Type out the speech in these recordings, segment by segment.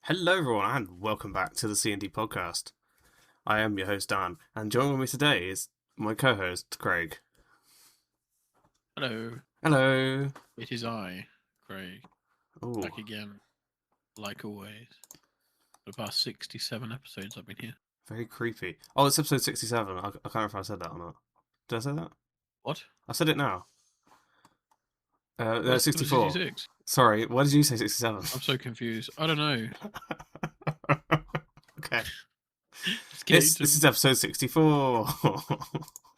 Hello, everyone, and welcome back to the CnD Podcast. I am your host, Dan, and joining me today is my co-host, Craig. Hello, Hello. it is I, Craig, Ooh, back again, like always. For the past 67 episodes I've been here. very creepy. Oh, it's episode 67. I can't remember if I said that or not. Did I say that? What? I said it now. No, What's 64. 66? Sorry, why did you say 67? I'm so confused. I don't know. Okay. Just This kidding. is episode 64.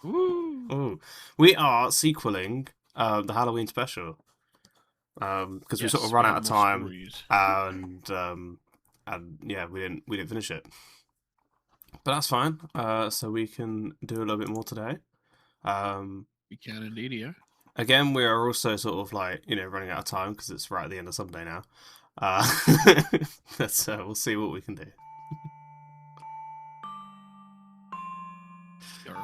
Woo! Ooh. We are sequeling the Halloween special. Because we sort of Yes, run we out have of more time, stories. and yeah, we didn't finish it, but that's fine. So we can do a little bit more today. We can indeed, yeah. Again, we are also sort of like running out of time because it's right at the end of Sunday now. We'll see what we can do. Yarp.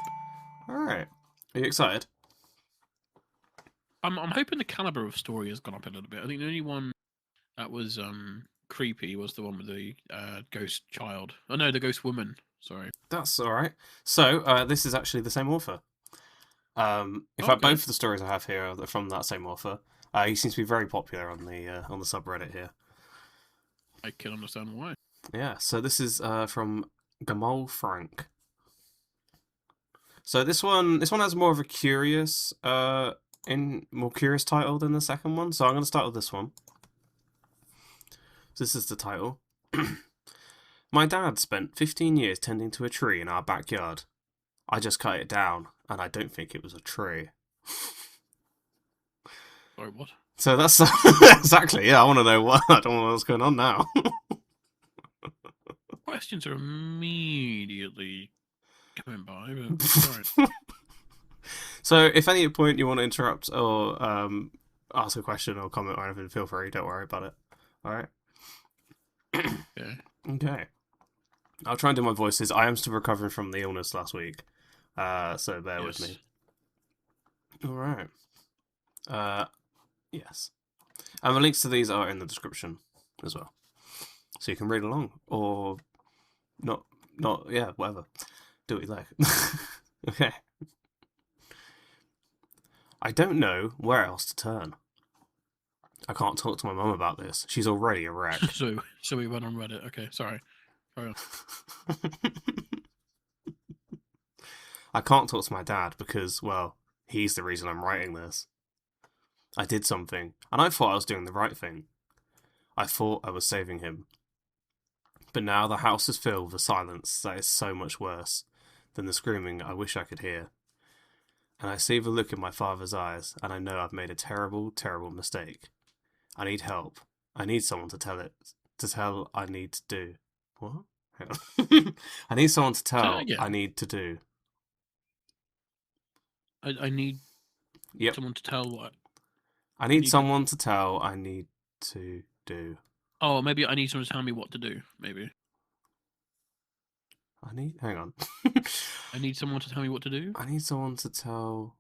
All right, are you excited? I'm hoping the caliber of story has gone up a little bit. I think the only one that was creepy was the one with the ghost child. Oh no, the ghost woman. Sorry. That's all right. So this is actually the same author. In fact, both of the stories I have here are from that same author. He seems to be very popular on the subreddit here. I can understand why. Yeah, so this is from GamalFrank. So this one has more of a curious more curious title than the second one. So I'm going to start with this one. So this is the title. My dad spent 15 years tending to a tree in our backyard. I just cut it down, and I don't think it was a tree. Sorry, what? So that's exactly, yeah, I want to know what. I don't know what's going on now. Questions are immediately coming by, but alright. So if any point you want to interrupt or ask a question or comment or anything, feel free. Don't worry about it. All right. Okay. Okay. I'll try and do my voices. I am still recovering from the illness last week, so bear with me. All right. Yes. And the links to these are in the description as well, so you can read along or not. Yeah, whatever. Do what you like. Okay. I don't know where else to turn. I can't talk to my mum about this. She's already a wreck. So we went on Reddit. Okay, sorry. Carry on. I can't talk to my dad because, well, he's the reason I'm writing this. I did something, and I thought I was doing the right thing. I thought I was saving him. But now the house is filled with a silence that is so much worse than the screaming I wish I could hear. And I see the look in my father's eyes, and I know I've made a terrible, terrible mistake. I need help. I need someone to tell I need to do. What? Hang on. I need someone to tell I need to do. I need someone to tell what. I need someone to tell I need to do. Oh, maybe I need someone to tell me what to do. Maybe. Hang on. I need someone to tell me what to do? I need someone to tell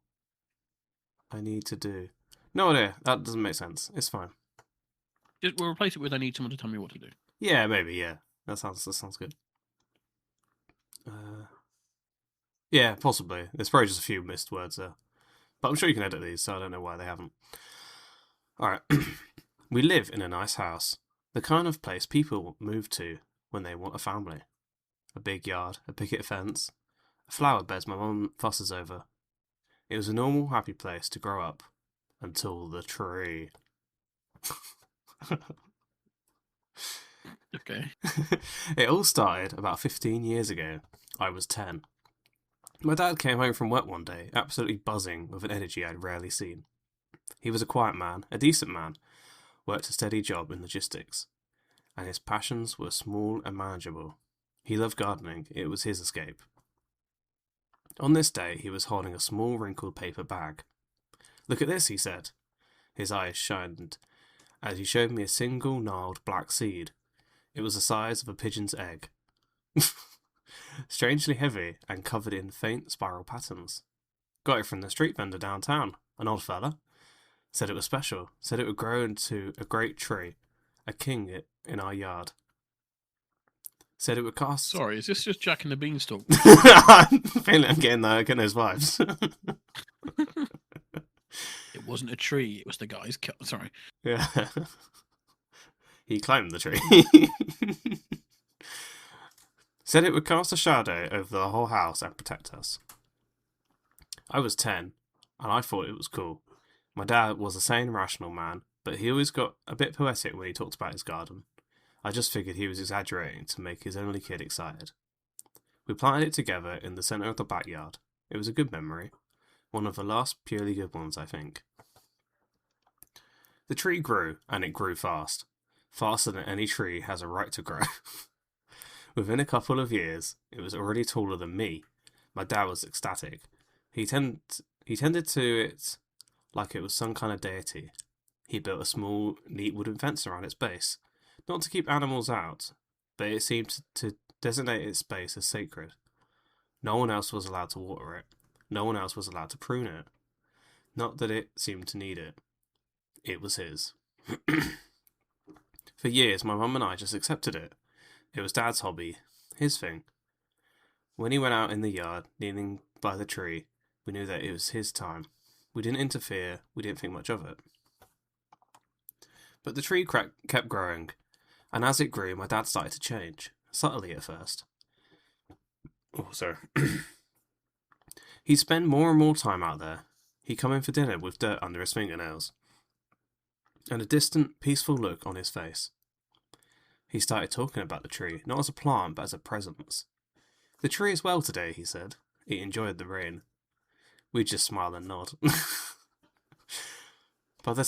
I need to do. No idea. That doesn't make sense. It's fine. We'll replace it with I need someone to tell me what to do. Yeah, maybe, yeah. That sounds good. Yeah, possibly. There's probably just a few missed words there. But I'm sure you can edit these, so I don't know why they haven't. Alright. We live in a nice house. The kind of place people move to when they want a family. A big yard, a picket fence, a flower bed my mum fusses over. It was a normal, happy place to grow up. Until the tree. Okay. It all started about 15 years ago. I was 10. My dad came home from work one day, absolutely buzzing with an energy I'd rarely seen. He was a quiet man, a decent man, worked a steady job in logistics, and his passions were small and manageable. He loved gardening, it was his escape. On this day, he was holding a small wrinkled paper bag. Look at this, he said. His eyes shined as he showed me a single gnarled black seed. It was the size of a pigeon's egg. Strangely heavy and covered in faint spiral patterns. Got it from the street vendor downtown, an old fella. Said it was special, said it would grow into a great tree, a king in our yard. Said it would cast... Sorry, is this just Jack and the Beanstalk? I'm feeling I'm getting those vibes. It wasn't a tree, it was the guy's sorry. Yeah. He climbed the tree. Said it would cast a shadow over the whole house and protect us. I was 10, and I thought it was cool. My dad was a sane, rational man, but he always got a bit poetic when he talked about his garden. I just figured he was exaggerating to make his only kid excited. We planted it together in the centre of the backyard. It was a good memory. One of the last purely good ones, I think. The tree grew, and it grew fast. Faster than any tree has a right to grow. Within a couple of years, it was already taller than me. My dad was ecstatic. He tended to it like it was some kind of deity. He built a small, neat wooden fence around its base. Not to keep animals out, but it seemed to designate its space as sacred. No one else was allowed to water it. No one else was allowed to prune it. Not that it seemed to need it. It was his. For years, my mum and I just accepted it. It was Dad's hobby, his thing. When he went out in the yard, kneeling by the tree, we knew that it was his time. We didn't interfere, we didn't think much of it. But the tree kept growing, and as it grew, my dad started to change, subtly at first. Oh, sorry. He'd spend more and more time out there. He'd come in for dinner with dirt under his fingernails, and a distant, peaceful look on his face. He started talking about the tree, not as a plant, but as a presence. The tree is well today, he said. He enjoyed the rain. We'd just smile and nod. By the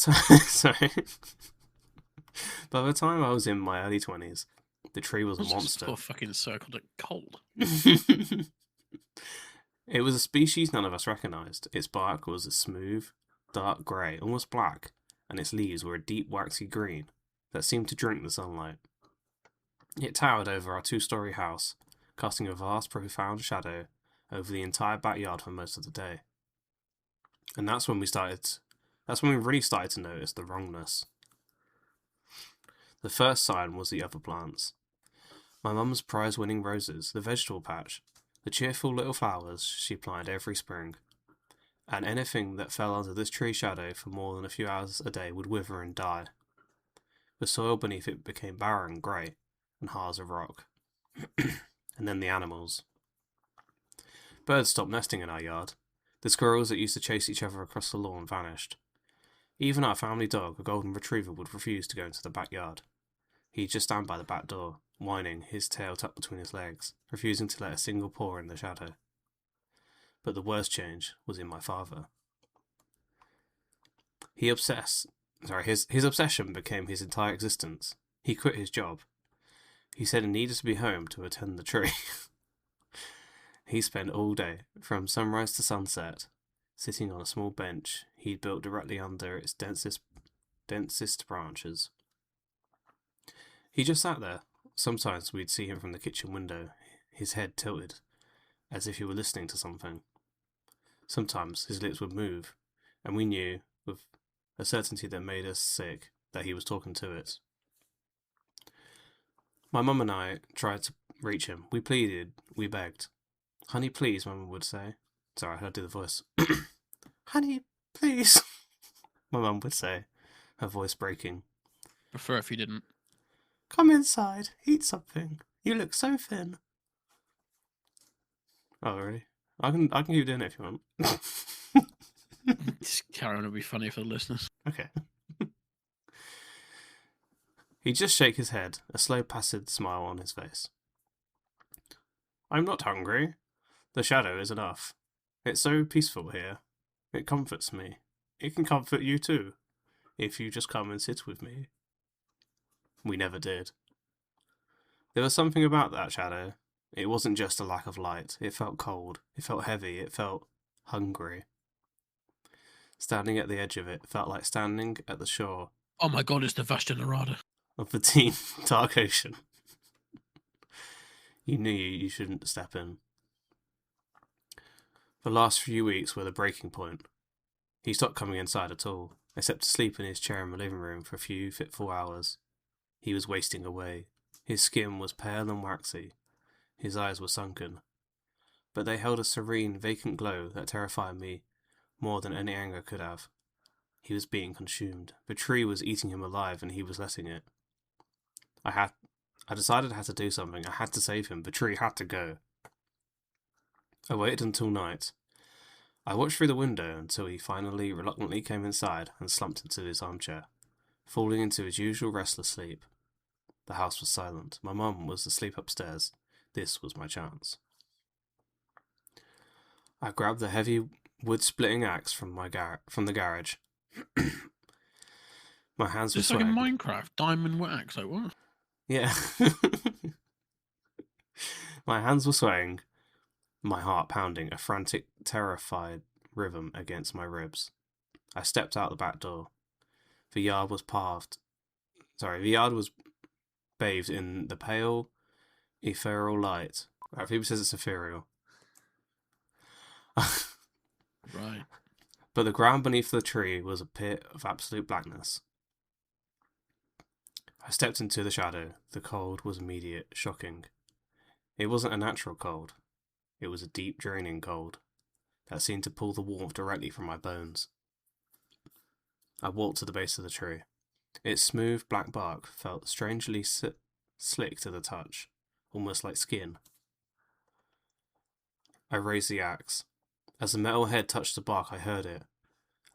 time I was in my early 20s, the tree was a monster. Just fucking circled it cold. It was a species none of us recognised. Its bark was a smooth, dark grey, almost black, and its leaves were a deep waxy green that seemed to drink the sunlight. It towered over our 2-storey house, casting a vast, profound shadow over the entire backyard for most of the day. And that's when we really started to notice the wrongness. The first sign was the other plants. My mum's prize-winning roses, the vegetable patch, the cheerful little flowers she planted every spring. And anything that fell under this tree shadow for more than a few hours a day would wither and die. The soil beneath it became barren, grey, and hard as a rock. And then the animals. Birds stopped nesting in our yard. The squirrels that used to chase each other across the lawn vanished. Even our family dog, a golden retriever, would refuse to go into the backyard. He'd just stand by the back door, whining, his tail tucked between his legs, refusing to let a single paw in the shadow. But the worst change was in my father. His obsession became his entire existence. He quit his job. He said he needed to be home to attend the tree. He spent all day, from sunrise to sunset, sitting on a small bench he'd built directly under its densest branches. He just sat there. Sometimes we'd see him from the kitchen window, his head tilted, as if he were listening to something. Sometimes his lips would move, and we knew, with a certainty that made us sick, that he was talking to it. My mum and I tried to reach him. We pleaded, we begged. "Honey, please," Mum would say. Sorry, I do the voice. "Honey, please," my mum would say, her voice breaking. Prefer if you didn't. "Come inside, eat something. You look so thin." Oh, really? I can keep doing it if you want. Just carry on, it'll be funny for the listeners. Okay. He'd just shake his head, a slow, placid smile on his face. "I'm not hungry. The shadow is enough. It's so peaceful here. It comforts me. It can comfort you too, if you just come and sit with me." We never did. There was something about that shadow. It wasn't just a lack of light. It felt cold. It felt heavy. It felt hungry. Standing at the edge of it felt like standing at the shore. Oh my god, it's the Vashta Narada. Of the deep, dark ocean. You knew you shouldn't step in. The last few weeks were the breaking point. He stopped coming inside at all, except to sleep in his chair in the living room for a few fitful hours. He was wasting away. His skin was pale and waxy. His eyes were sunken. But they held a serene, vacant glow that terrified me more than any anger could have. He was being consumed. The tree was eating him alive, and he was letting it. I decided I had to do something. I had to save him. The tree had to go. I waited until night. I watched through the window until he finally reluctantly came inside and slumped into his armchair, falling into his usual restless sleep. The house was silent. My mum was asleep upstairs. This was my chance. I grabbed the heavy wood-splitting axe from the garage. My hands were Just like in sweating. Minecraft, diamond axe, like what? Yeah. My hands were swaying, my heart pounding, a frantic, terrified rhythm against my ribs. I stepped out the back door. The yard was bathed in the pale, ethereal light. People says it's ethereal. Right. But the ground beneath the tree was a pit of absolute blackness. I stepped into the shadow. The cold was immediate, shocking. It wasn't a natural cold. It was a deep, draining cold that seemed to pull the warmth directly from my bones. I walked to the base of the tree. Its smooth, black bark felt strangely slick to the touch, almost like skin. I raised the axe. As the metal head touched the bark, I heard it.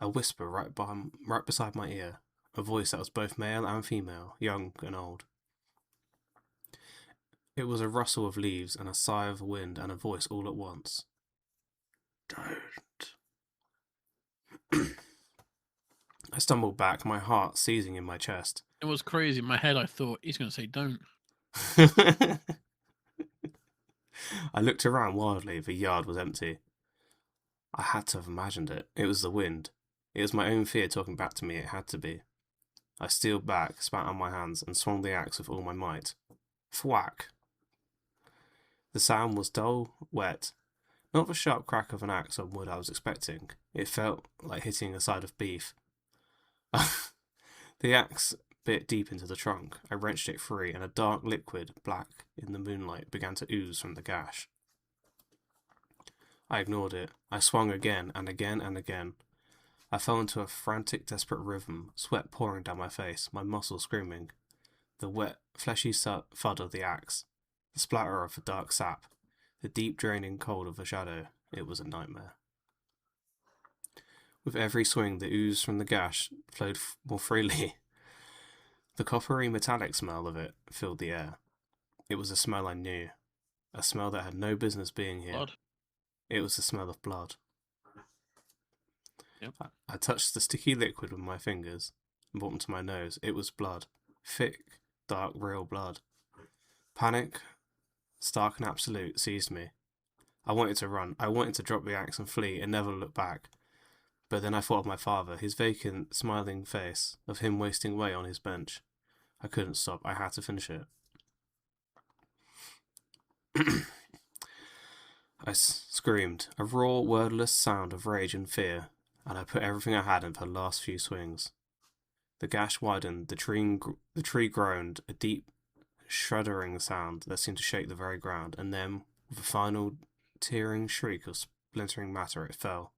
A whisper right beside my ear. A voice that was both male and female, young and old. It was a rustle of leaves and a sigh of wind and a voice all at once. Don't. I stumbled back, my heart seizing in my chest. It was crazy. In my head, I thought, he's going to say don't. I looked around wildly. The yard was empty. I had to have imagined it. It was the wind. It was my own fear talking back to me. It had to be. I steeled back, spat on my hands, and swung the axe with all my might. Thwack! The sound was dull, wet. Not the sharp crack of an axe on wood I was expecting. It felt like hitting a side of beef. The axe bit deep into the trunk. I wrenched it free, and a dark liquid, black in the moonlight, began to ooze from the gash. I ignored it. I swung again and again and again. I fell into a frantic, desperate rhythm, sweat pouring down my face, my muscles screaming. The wet, fleshy thud of the axe, the splatter of the dark sap, the deep, draining cold of the shadow. It was a nightmare. With every swing, the ooze from the gash flowed more freely. The coppery, metallic smell of it filled the air. It was a smell I knew, a smell that had no business being here. Blood. It was the smell of blood. Yep. I touched the sticky liquid with my fingers and brought them to my nose. It was blood. Thick, dark, real blood. Panic, stark and absolute, seized me. I wanted to run. I wanted to drop the axe and flee and never look back. But then I thought of my father, his vacant, smiling face, of him wasting away on his bench. I couldn't stop. I had to finish it. I screamed, a raw, wordless sound of rage and fear, and I put everything I had into the last few swings. The gash widened, the tree groaned, a deep, shuddering sound that seemed to shake the very ground, and then, with a final, tearing shriek of splintering matter, it fell.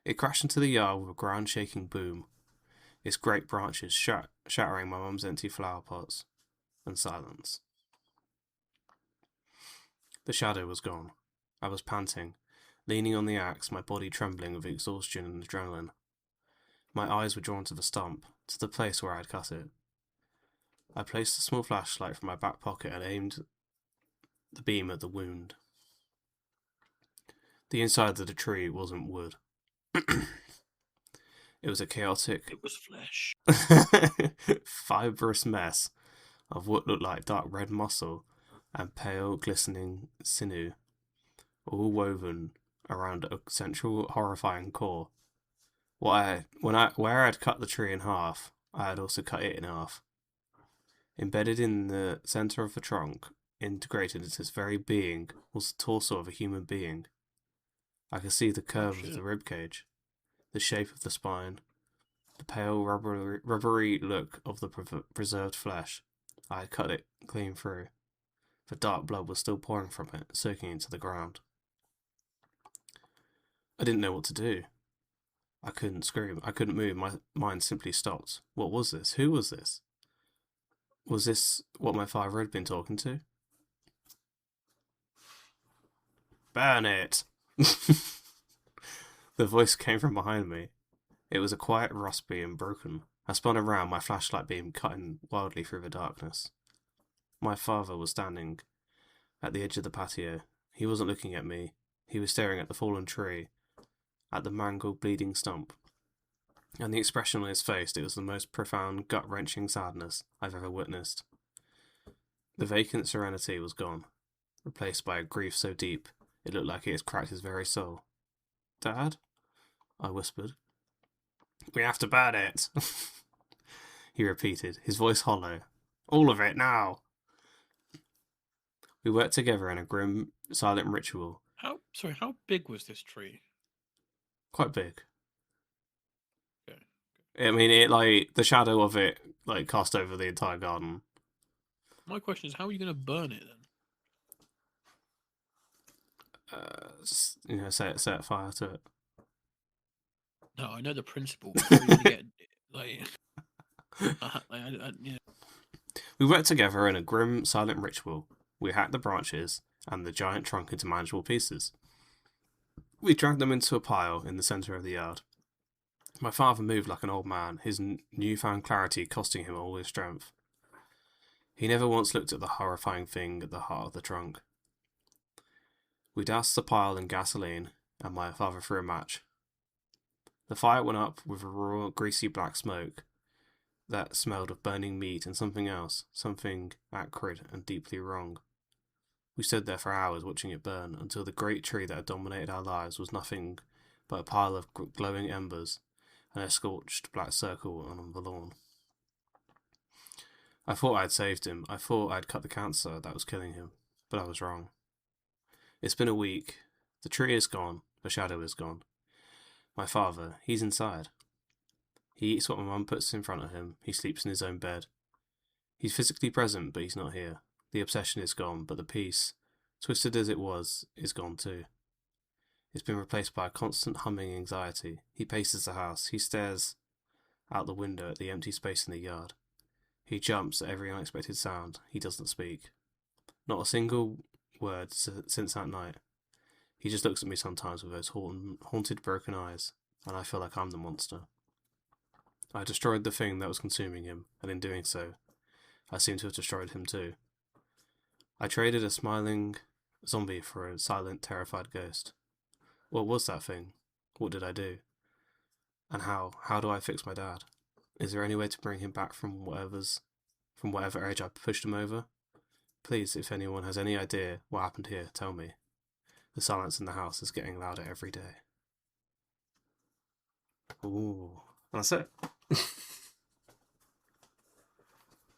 It crashed into the yard with a ground-shaking boom, its great branches shattering my mum's empty flower pots, and silence. The shadow was gone. I was panting, leaning on the axe, my body trembling with exhaustion and adrenaline. My eyes were drawn to the stump, to the place where I had cut it. I placed a small flashlight from my back pocket and aimed the beam at the wound. The inside of the tree wasn't wood. It was a chaotic... It was flesh. fibrous mess of what looked like dark red muscle and pale, glistening sinew, all woven around a central, horrifying core. Where I had cut the tree in half, I had also cut it in half. Embedded in the centre of the trunk, integrated into its very being, was the torso of a human being. I could see the curve of the ribcage, the shape of the spine, the pale, rubbery look of the preserved flesh. I had cut it clean through. The dark blood was still pouring from it, soaking into the ground. I didn't know what to do. I couldn't scream. I couldn't move. My mind simply stopped. What was this? Who was this? Was this what my father had been talking to? Burn it! The voice came from behind me. It was a quiet, raspy, and broken. I spun around, my flashlight beam cutting wildly through the darkness. My father was standing at the edge of the patio. He wasn't looking at me. He was staring at the fallen tree, at the mangled, bleeding stump. And the expression on his face, it was the most profound, gut-wrenching sadness I've ever witnessed. The vacant serenity was gone, replaced by a grief so deep it looked like it had cracked his very soul. Dad? I whispered. We have to burn it, he repeated, his voice hollow. All of it, now! We worked together in a grim, silent ritual. How big was this tree? Quite big. Okay. I mean, the shadow of it, cast over the entire garden. My question is, how are you going to burn it then? Set fire to it. No, I know the principle. But how are you going to get yeah. We worked together in a grim, silent ritual. We hacked the branches and the giant trunk into manageable pieces. We dragged them into a pile in the centre of the yard. My father moved like an old man, his newfound clarity costing him all his strength. He never once looked at the horrifying thing at the heart of the trunk. We doused the pile in gasoline, and my father threw a match. The fire went up with a raw, greasy black smoke that smelled of burning meat and something else, something acrid and deeply wrong. We stood there for hours watching it burn, until the great tree that had dominated our lives was nothing but a pile of glowing embers and a scorched black circle on the lawn. I thought I had saved him. I thought I had cut the cancer that was killing him, but I was wrong. It's been a week. The tree is gone. The shadow is gone. My father, he's inside. He eats what my mum puts in front of him. He sleeps in his own bed. He's physically present, but he's not here. The obsession is gone, but the peace, twisted as it was, is gone too. It's been replaced by a constant humming anxiety. He paces the house. He stares out the window at the empty space in the yard. He jumps at every unexpected sound. He doesn't speak. Not a single word since that night. He just looks at me sometimes with those haunted, broken eyes, and I feel like I'm the monster. I destroyed the thing that was consuming him, and in doing so, I seem to have destroyed him too. I traded a smiling zombie for a silent, terrified ghost. What was that thing? What did I do? And how? How do I fix my dad? Is there any way to bring him back from whatever edge I pushed him over? Please, if anyone has any idea what happened here, tell me. The silence in the house is getting louder every day. Ooh, that's it.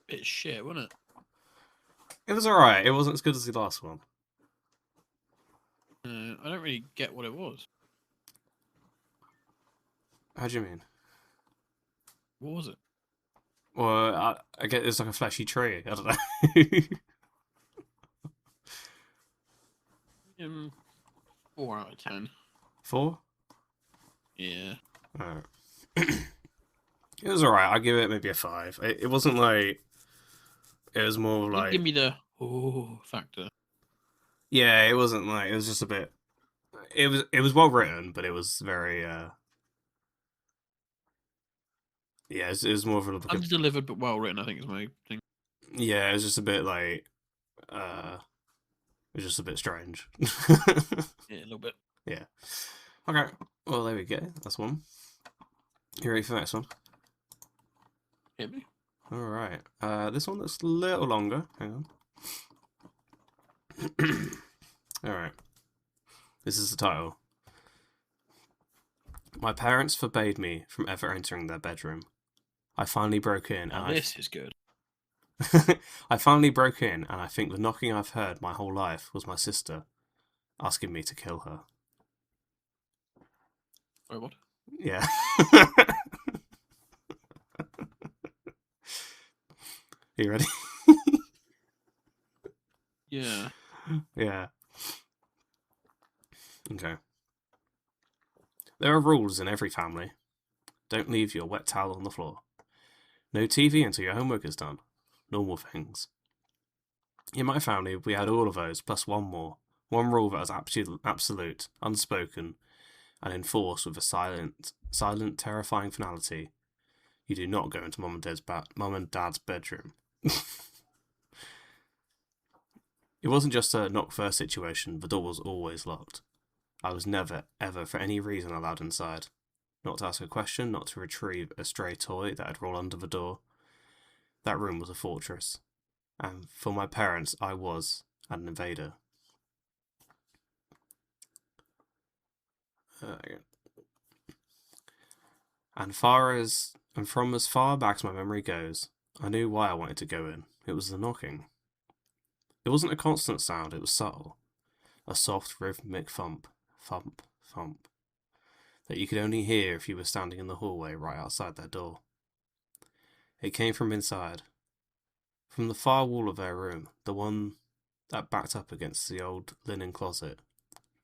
Bit shit, wasn't it? It was alright. It wasn't as good as the last one. I don't really get what it was. How do you mean? What was it? Well, I get it's like a fleshy tree. I don't know. 4 out of 10. 4? Yeah. Alright. It was alright. I'll give it maybe a 5. It wasn't like... It was more like... Give me the factor. Yeah, it wasn't like... It was just a bit... It was well written, but it was very... Yeah, it was more of a... Underdelivered but well written, I think is my thing. Yeah, it was just a bit like... It was just a bit strange. Yeah, a little bit. Yeah. Okay. Well, there we go. That's one. You ready for the next one? Hit me. Alright. This one that's a little longer. Hang on. Alright. This is the title. My parents forbade me from ever entering their bedroom. I finally broke in and this is good. I finally broke in, and I think the knocking I've heard my whole life was my sister asking me to kill her. Wait, what? Yeah. You ready? Yeah. Yeah. Okay. There are rules in every family. Don't leave your wet towel on the floor. No TV until your homework is done. Normal things. In my family, we had all of those, plus one more. One rule that was absolute, unspoken, and enforced with a silent, terrifying finality. You do not go into mum and dad's bedroom. It wasn't just a knock first situation, the door was always locked. I was never, ever, for any reason, allowed inside. Not to ask a question, not to retrieve a stray toy that had rolled under the door. That room was a fortress. And for my parents, I was an invader. And from as far back as my memory goes, I knew why I wanted to go in. It was the knocking. It wasn't a constant sound, it was subtle. A soft, rhythmic thump, thump, thump, that you could only hear if you were standing in the hallway right outside their door. It came from inside. From the far wall of their room, the one that backed up against the old linen closet.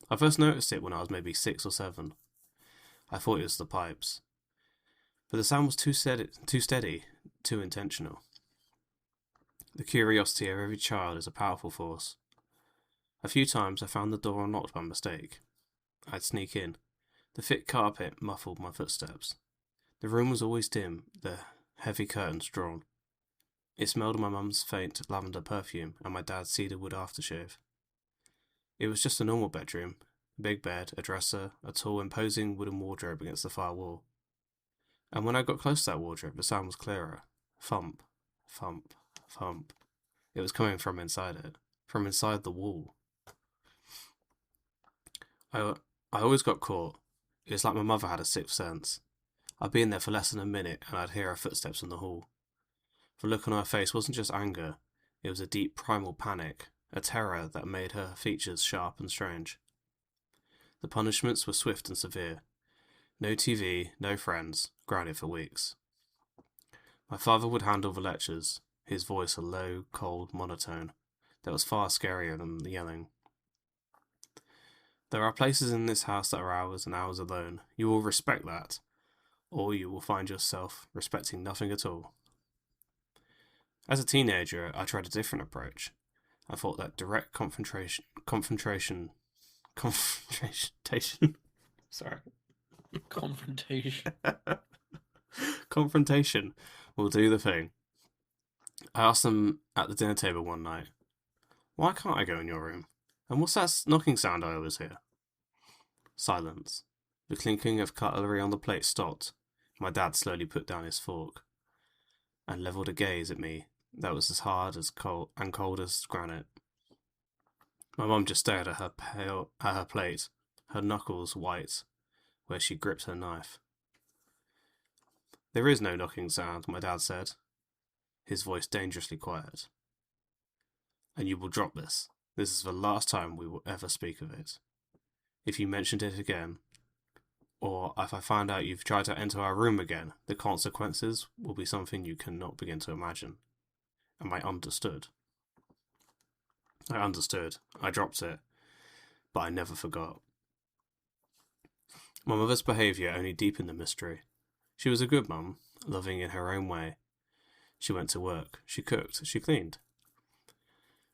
I first noticed it when I was maybe 6 or 7. I thought it was the pipes. But the sound was too steady, too intentional. The curiosity of every child is a powerful force. A few times I found the door unlocked by mistake. I'd sneak in. The thick carpet muffled my footsteps. The room was always dim, the heavy curtains drawn. It smelled of my mum's faint lavender perfume and my dad's cedarwood aftershave. It was just a normal bedroom, a big bed, a dresser, a tall, imposing wooden wardrobe against the far wall. And when I got close to that wardrobe, the sound was clearer. Thump, thump, thump. It was coming from inside it, from inside the wall. I always got caught. It was like my mother had a sixth sense. I'd be in there for less than a minute and I'd hear her footsteps in the hall. The look on her face wasn't just anger, it was a deep primal panic, a terror that made her features sharp and strange. The punishments were swift and severe. No TV, no friends, grounded for weeks. My father would handle the lectures, his voice a low, cold monotone that was far scarier than the yelling. There are places in this house that are hours and hours alone. You will respect that, or you will find yourself respecting nothing at all. As a teenager, I tried a different approach. I thought that direct confrontation. Sorry. Confrontation. Confrontation will do the thing. I asked them at the dinner table one night, "Why can't I go in your room? And what's that knocking sound I always hear?" Silence. The clinking of cutlery on the plate stopped. My dad slowly put down his fork and levelled a gaze at me that was as hard as cold as granite. My mum just stared at her plate, her knuckles white, where she gripped her knife. "There is no knocking sound," my dad said, his voice dangerously quiet. "And you will drop this. This is the last time we will ever speak of it. If you mentioned it again, or if I find out you've tried to enter our room again, the consequences will be something you cannot begin to imagine." And I understood. I understood. I dropped it. But I never forgot. My mother's behaviour only deepened the mystery. She was a good mum, loving in her own way. She went to work. She cooked. She cleaned.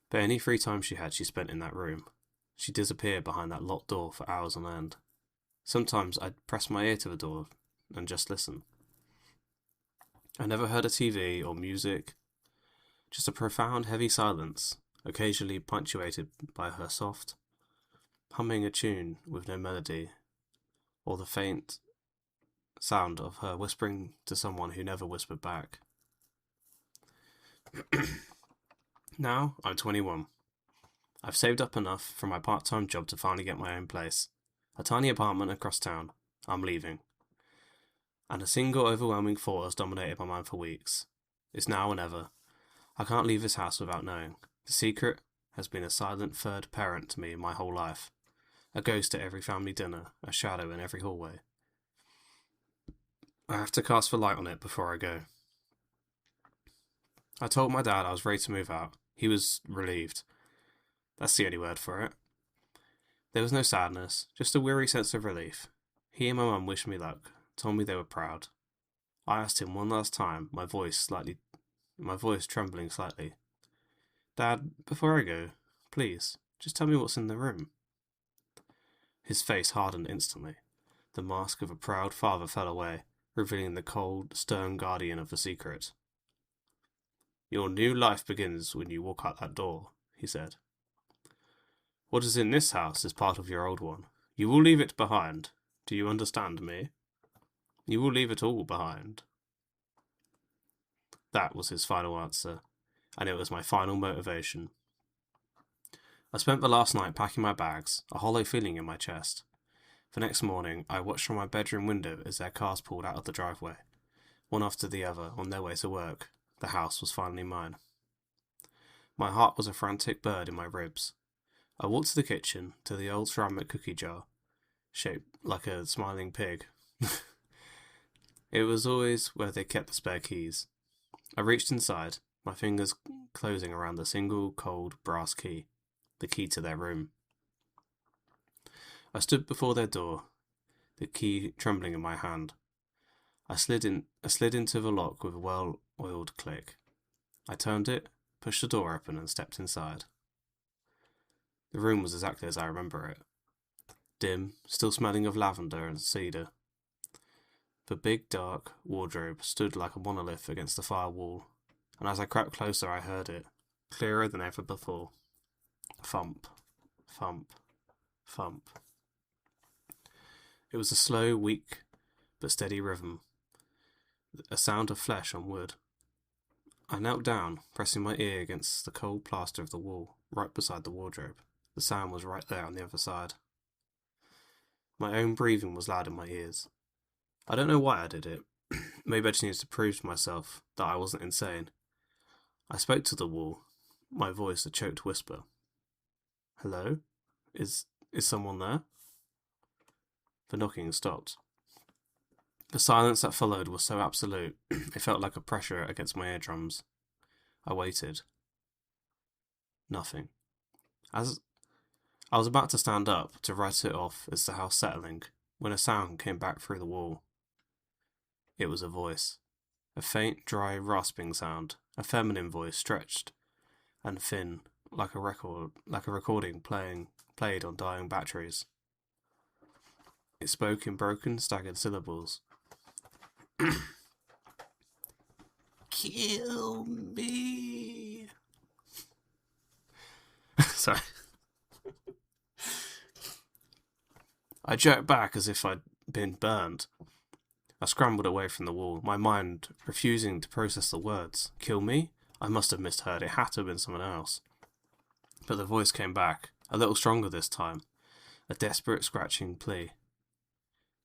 But any free time she had, she spent in that room. She disappeared behind that locked door for hours on end. Sometimes I'd press my ear to the door and just listen. I never heard a TV or music, just a profound, heavy silence, occasionally punctuated by her soft, humming a tune with no melody, or the faint sound of her whispering to someone who never whispered back. Now I'm 21. I've saved up enough from my part-time job to finally get my own place. A tiny apartment across town. I'm leaving. And a single overwhelming thought has dominated my mind for weeks. It's now or never. I can't leave this house without knowing. The secret has been a silent third parent to me my whole life. A ghost at every family dinner, a shadow in every hallway. I have to cast the light on it before I go. I told my dad I was ready to move out. He was relieved. That's the only word for it. There was no sadness, just a weary sense of relief. He and my mum wished me luck, told me they were proud. I asked him one last time, my voice trembling slightly. Dad, before I go, please, just tell me what's in the room. His face hardened instantly. The mask of a proud father fell away, revealing the cold, stern guardian of the secret. Your new life begins when you walk out that door, he said. What is in this house is part of your old one. You will leave it behind. Do you understand me? You will leave it all behind. That was his final answer, and it was my final motivation. I spent the last night packing my bags, a hollow feeling in my chest. The next morning, I watched from my bedroom window as their cars pulled out of the driveway, one after the other, on their way to work. The house was finally mine. My heart was a frantic bird in my ribs. I walked to the kitchen, to the old ceramic cookie jar, shaped like a smiling pig. It was always where they kept the spare keys. I reached inside, my fingers closing around the single cold brass key, the key to their room. I stood before their door, the key trembling in my hand. I slid into the lock with a well-oiled click. I turned it, pushed the door open, and stepped inside. The room was exactly as I remember it. Dim, still smelling of lavender and cedar. The big, dark wardrobe stood like a monolith against the far wall, and as I crept closer I heard it, clearer than ever before. Thump, thump, thump. It was a slow, weak, but steady rhythm, a sound of flesh on wood. I knelt down, pressing my ear against the cold plaster of the wall, right beside the wardrobe. The sound was right there on the other side. My own breathing was loud in my ears. I don't know why I did it. Maybe I just needed to prove to myself that I wasn't insane. I spoke to the wall, my voice a choked whisper. Hello? Is someone there? The knocking stopped. The silence that followed was so absolute, it felt like a pressure against my eardrums. I waited. Nothing. As I was about to stand up to write it off as the house settling, when a sound came back through the wall. It was a voice. A faint, dry, rasping sound. A feminine voice, stretched and thin, like a recording played on dying batteries. It spoke in broken, staggered syllables. Kill me. Sorry. I jerked back as if I'd been burned. I scrambled away from the wall, my mind refusing to process the words. Kill me? I must have misheard. It had to have been someone else. But the voice came back, a little stronger this time, a desperate scratching plea.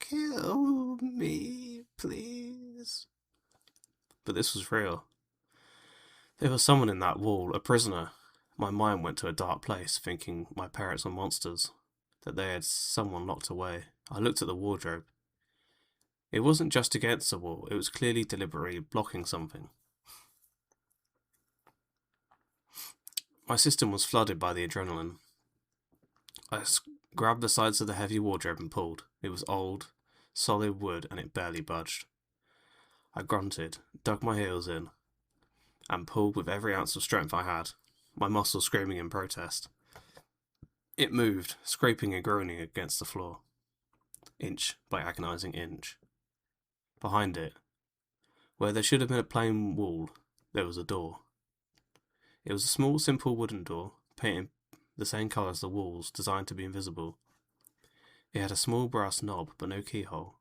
Kill me, please. But this was real. There was someone in that wall, a prisoner. My mind went to a dark place, thinking my parents were monsters, that they had someone locked away. I looked at the wardrobe. It wasn't just against the wall, it was clearly deliberately blocking something. My system was flooded by the adrenaline. I grabbed the sides of the heavy wardrobe and pulled. It was old, solid wood, and it barely budged. I grunted, dug my heels in, and pulled with every ounce of strength I had, my muscles screaming in protest. It moved, scraping and groaning against the floor, inch by agonizing inch. Behind it, where there should have been a plain wall, there was a door. It was a small, simple wooden door, painted the same colour as the walls, designed to be invisible. It had a small brass knob, but no keyhole.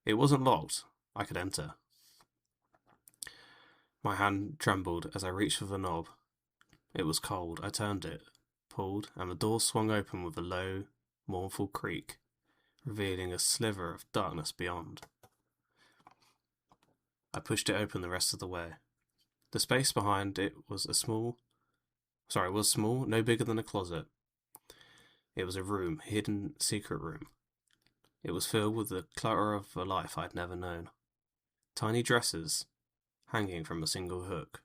It wasn't locked. I could enter. My hand trembled as I reached for the knob. It was cold. I turned it, pulled, and the door swung open with a low, mournful creak, revealing a sliver of darkness beyond. I pushed it open the rest of the way. The space behind it was small, no bigger than a closet. It was a room, a hidden, secret room. It was filled with the clutter of a life I'd never known. Tiny dresses hanging from a single hook.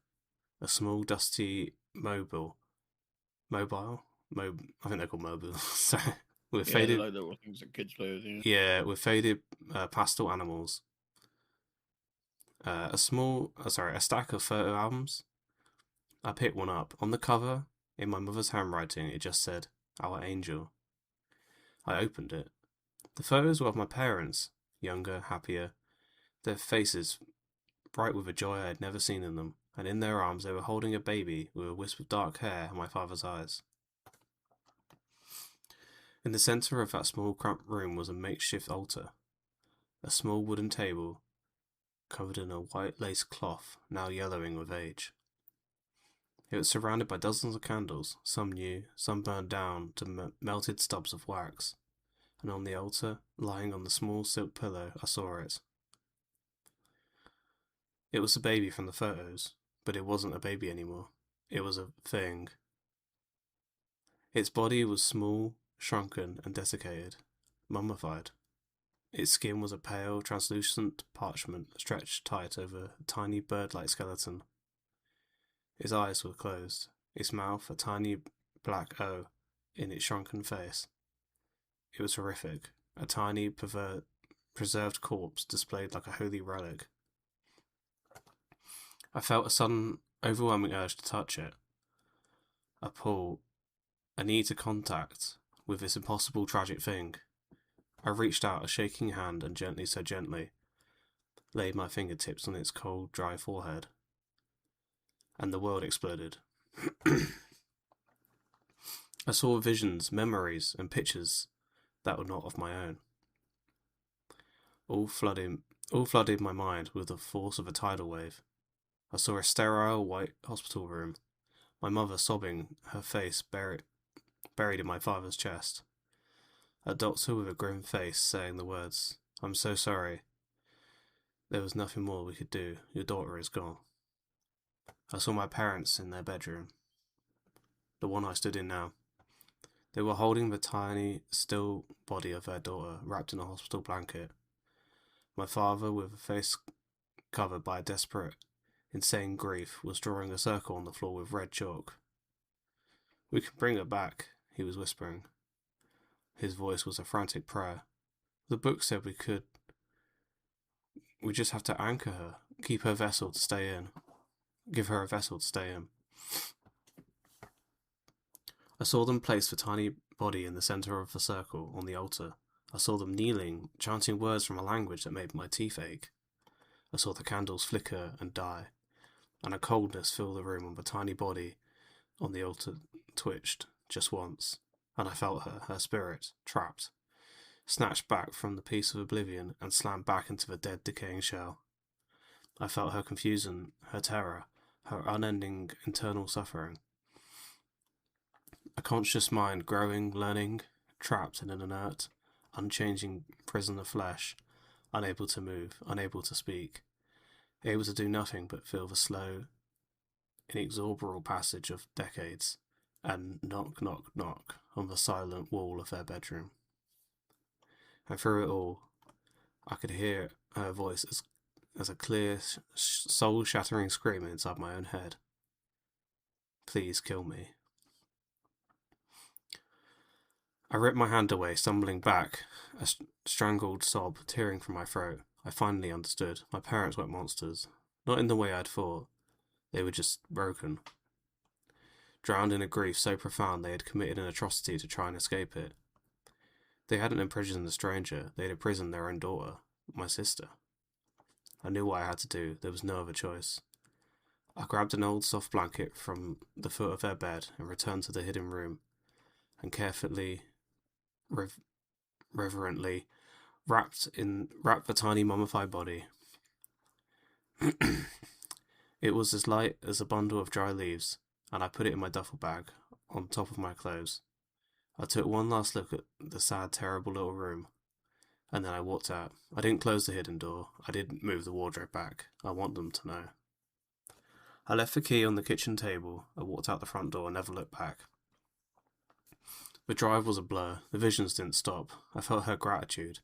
A small, dusty mobile I think they're called mobiles. Sorry, with Yeah, faded. they're like little things that kids play with. Yeah. Yeah, with faded pastel animals. A stack of photo albums. I picked one up. On the cover, in my mother's handwriting, it just said, "Our Angel." I opened it. The photos were of my parents, younger, happier, their faces bright with a joy I had never seen in them, and in their arms they were holding a baby with a wisp of dark hair and my father's eyes. In the centre of that small cramped room was a makeshift altar, a small wooden table covered in a white lace cloth now yellowing with age. It was surrounded by dozens of candles, some new, some burned down to melted stubs of wax, and on the altar, lying on the small silk pillow, I saw it. It was the baby from the photos, but it wasn't a baby anymore. It was a thing. Its body was small, shrunken, and desiccated, mummified. Its skin was a pale, translucent parchment stretched tight over a tiny bird-like skeleton. Its eyes were closed, its mouth a tiny black O in its shrunken face. It was horrific, a tiny, preserved corpse displayed like a holy relic. I felt a sudden, overwhelming urge to touch it. A pull, a need to contact with this impossible, tragic thing. I reached out a shaking hand and gently, laid my fingertips on its cold, dry forehead. And the world exploded. I saw visions, memories, and pictures that were not of my own. All flooded my mind with the force of a tidal wave. I saw a sterile white hospital room, my mother sobbing, her face buried in my father's chest. A doctor with a grim face saying the words, "I'm so sorry. There was nothing more we could do. Your daughter is gone." I saw my parents in their bedroom, the one I stood in now. They were holding the tiny, still body of their daughter wrapped in a hospital blanket. My father, with a face covered by a desperate, insane grief, was drawing a circle on the floor with red chalk. "We can bring her back," he was whispering. His voice was a frantic prayer. "The book said we could. We just have to anchor her, keep her vessel to stay in. Give her a vessel to stay in." I saw them place the tiny body in the centre of the circle on the altar. I saw them kneeling, chanting words from a language that made my teeth ache. I saw the candles flicker and die, and a coldness fill the room, and the tiny body on the altar twitched just once, and I felt her spirit, trapped, snatched back from the peace of oblivion and slammed back into the dead, decaying shell. I felt her confusion, her terror, her unending internal suffering. A conscious mind growing, learning, trapped in an inert, unchanging prison of flesh, unable to move, unable to speak, able to do nothing but feel the slow, inexorable passage of decades, and knock, knock, knock on the silent wall of their bedroom. And through it all, I could hear her voice as a clear, soul-shattering scream inside my own head. "Please kill me." I ripped my hand away, stumbling back, a strangled sob tearing from my throat. I finally understood. My parents weren't monsters. Not in the way I'd thought. They were just broken. Drowned in a grief so profound they had committed an atrocity to try and escape it. They hadn't imprisoned a stranger. They had imprisoned their own daughter, my sister. I knew what I had to do. There was no other choice. I grabbed an old soft blanket from the foot of their bed and returned to the hidden room, and carefully, reverently wrapped the tiny mummified body. It was as light as a bundle of dry leaves, and I put it in my duffel bag on top of my clothes. I took one last look at the sad, terrible little room, and then I walked out. I didn't close the hidden door. I didn't move the wardrobe back. I want them to know. I left the key on the kitchen table. I walked out the front door and never looked back. The drive was a blur. The visions didn't stop. I felt her gratitude.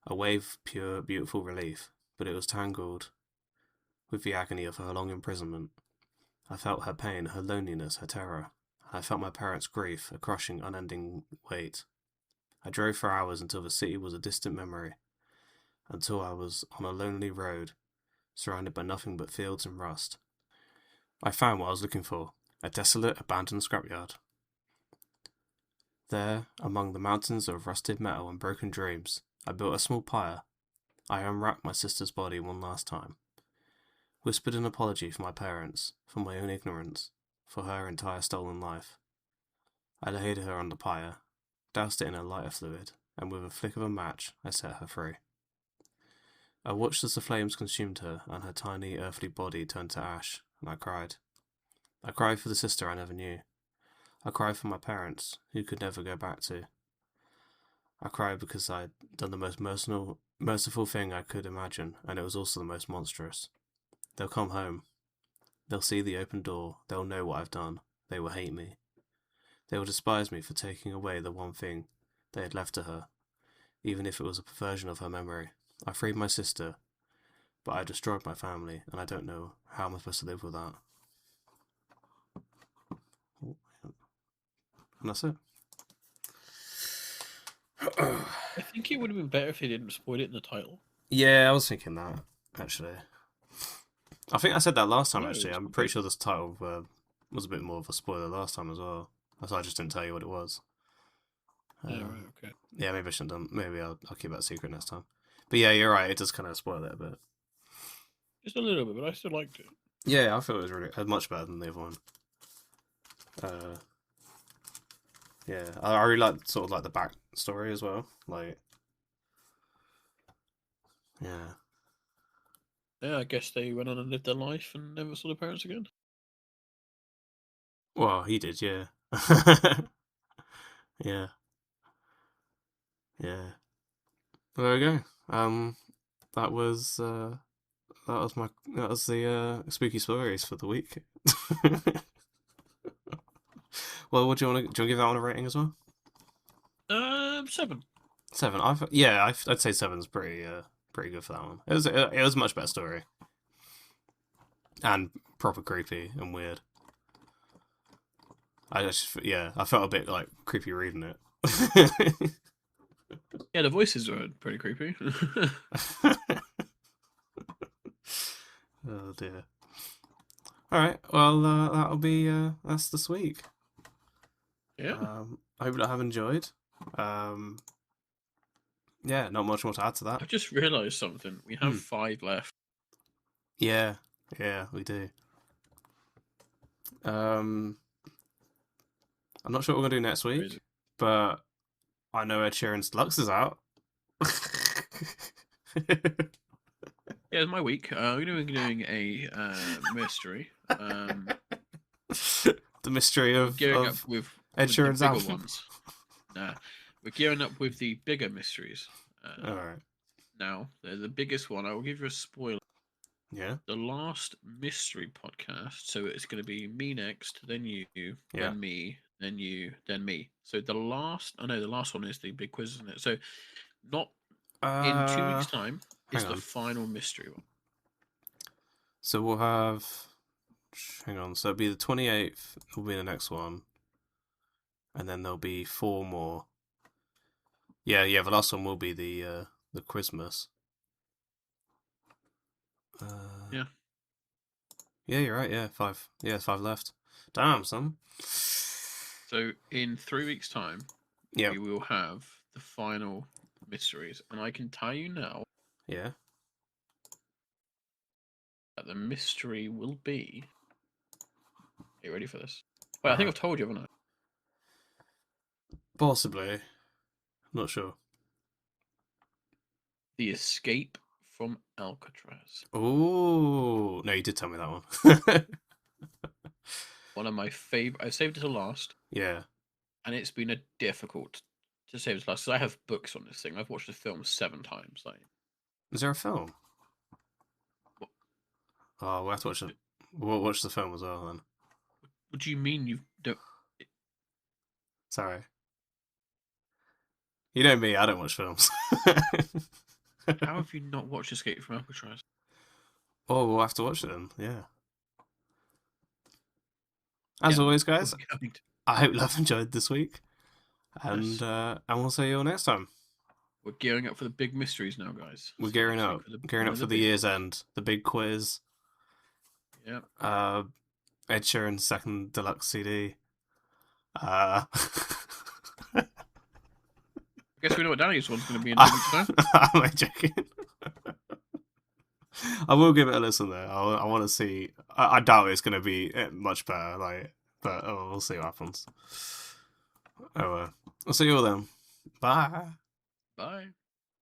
A wave of pure, beautiful relief, but it was tangled with the agony of her long imprisonment. I felt her pain, her loneliness, her terror. I felt my parents' grief, a crushing, unending weight. I drove for hours until the city was a distant memory, until I was on a lonely road, surrounded by nothing but fields and rust. I found what I was looking for, a desolate, abandoned scrapyard. There, among the mountains of rusted metal and broken dreams, I built a small pyre. I unwrapped my sister's body one last time, whispered an apology for my parents, for my own ignorance, for her entire stolen life. I laid her on the pyre, doused it in a lighter fluid, and with a flick of a match, I set her free. I watched as the flames consumed her, and her tiny earthly body turned to ash, and I cried. I cried for the sister I never knew. I cried for my parents, who could never go back to. I cried because I'd done the most merciful thing I could imagine, and it was also the most monstrous. They'll come home. They'll see the open door. They'll know what I've done. They will hate me. They will despise me for taking away the one thing they had left to her, even if it was a perversion of her memory. I freed my sister, but I destroyed my family, and I don't know how I'm supposed to live with that. And that's it. I think it would have been better if they didn't spoil it in the title. Yeah, I was thinking that, actually. I think I said that last time, No, actually. it's I'm pretty sure this title was a bit more of a spoiler last time as well. So I just didn't tell you what it was. Yeah, right, okay. Yeah, maybe I shouldn't have done. Maybe I'll keep that secret next time. But yeah, you're right. It does kind of spoil it a bit. Just a little bit, but I still liked it. Yeah, I thought it was really much better than the other one. Yeah, I really like sort of like the backstory as well. Like, yeah. Yeah, I guess they went on and lived their life and never saw their parents again. Well, he did, yeah. Yeah. Yeah. Well, there we go. That was the spooky stories for the week. Well, do you want to give that one a rating as well? 7. 7. I'd say 7's pretty good for that one. It was a much better story, and proper creepy and weird. I felt a bit like creepy reading it. Yeah, the voices were pretty creepy. Oh dear. All right. Well, that'll be that's this week. Yeah. I hope you have enjoyed. Yeah, not much more to add to that. I've just realised something. We have 5 left. Yeah, we do. I'm not sure what we're gonna do next week, Crazy. but I know Ed Sheeran's Deluxe is out. Yeah, it's my week. We're doing a mystery. The mystery of Gearing up with Ed Sheeran's the bigger album. ones. Nah, we're gearing up with the bigger mysteries. All right. Now, the biggest one. I will give you a spoiler. Yeah. The last mystery podcast. So it's going to be me next, then you, then me, then you, then me. So the last one is the big quiz, isn't it? So not in 2 weeks' time. It's the final mystery one. So we'll have. Hang on. So it'll be the 28th. Will be the next one, and then there'll be 4 more. Yeah. The last one will be the Christmas. Yeah. Yeah, you're right. Yeah, 5. Yeah, 5 left. Damn, son. So in 3 weeks' time, we will have the final mysteries, and I can tell you now. Yeah. That the mystery will be. Are you ready for this? Wait, I think I've told you, haven't I? Possibly. Not sure. The escape from Alcatraz. Oh no, you did tell me that one. One of my favorite. I saved it to last. Yeah. And it's been a difficult to save it to last because I have books on this thing. I've watched the film 7 times. Like, is there a film? What? Oh, we'll have to watch it. We'll watch the film as well then. What do you mean you don't? Sorry. You know me, I don't watch films. How have you not watched Escape from Alcatraz? Oh, we'll have to watch it then, yeah. As always, guys. I hope love enjoyed this week, and Yes. we'll see you all next time. We're gearing up for the big mysteries now, guys. We're See you gearing next up, week for for the year's end, the big quiz. Yeah. Ed Sheeran's second deluxe CD. I guess we know what Danny's one's going to be in 2 weeks' time. Am I joking? I will give it a listen though. I want to see. I doubt it's going to be much better. But we'll see what happens. Oh, I'll see you all then. Bye. Bye.